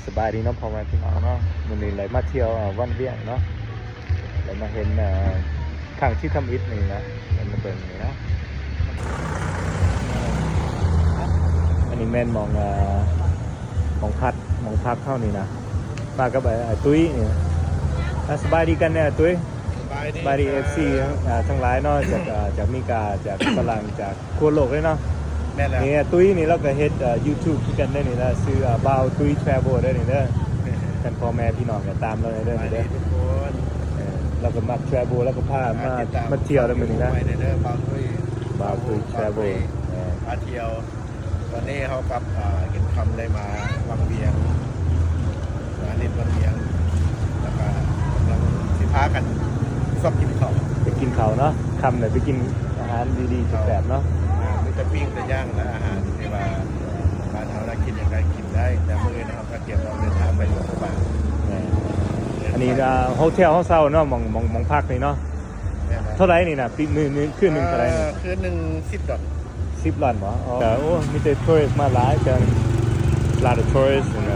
สบายดีเนาะพ่อแม่พี่น้องเนาะวันนี้เลยมาเที่ยววันเวียงเนาะเลยมาเห็นข้างที่ทำอิฐนี่นะมันมาเบิ่งนี่เนาะอันนี้แม่นมองพักเข้านี่นะมากับไอ้ตุ้ยนี่สบายดีกันเนี่ยตุ้ยสบายดีFC ทั้งหลายเนาะจากมีกาจากฝรั่งจากทั่วโลกเลยเนาะนี่ตุ้ยนี่เราก็เฮ็ดYouTube ที่กันได้นี่นะซื้อบ่าวตุ้ย Travel ได้นี่เด้อท่านพ่อแม่พี่น้องก็ตามเราได้เด้อนี่เด้อเราก็มา Travel แล้วก็พามาเที่ยวได้มื้อนี้นะบ่าวตุ้ย Travel มาเที่ยวตอนนี้เขากับเห็นคำได้มาวังเวียงมาเล่นวังเวียงแล้วก็กำลังสิพากันซอกกินข้าว ไปกินข้าวเนาะค่ำน่ะไปกินอาหารดีๆแบบเนาะไม่จะปิ้งจะย่างและอาหารที่ว่าบ้านเราได้กินอย่างไรกินได้แต่มื้อนี้เราก็เตรียมเราเดินทางไปหลวงพระบางอันนี้โฮเทลเฮาเซาเนาะมองพักนี่เนาะเท่าไหร่นี่นะปีมื้อคืนนึงเท่าไหร่นี่คืนนึง$10 10 ล้านบ่อ๋อโอ้มีแต่ทัวริสต์มาหลายจัง lot of tourists and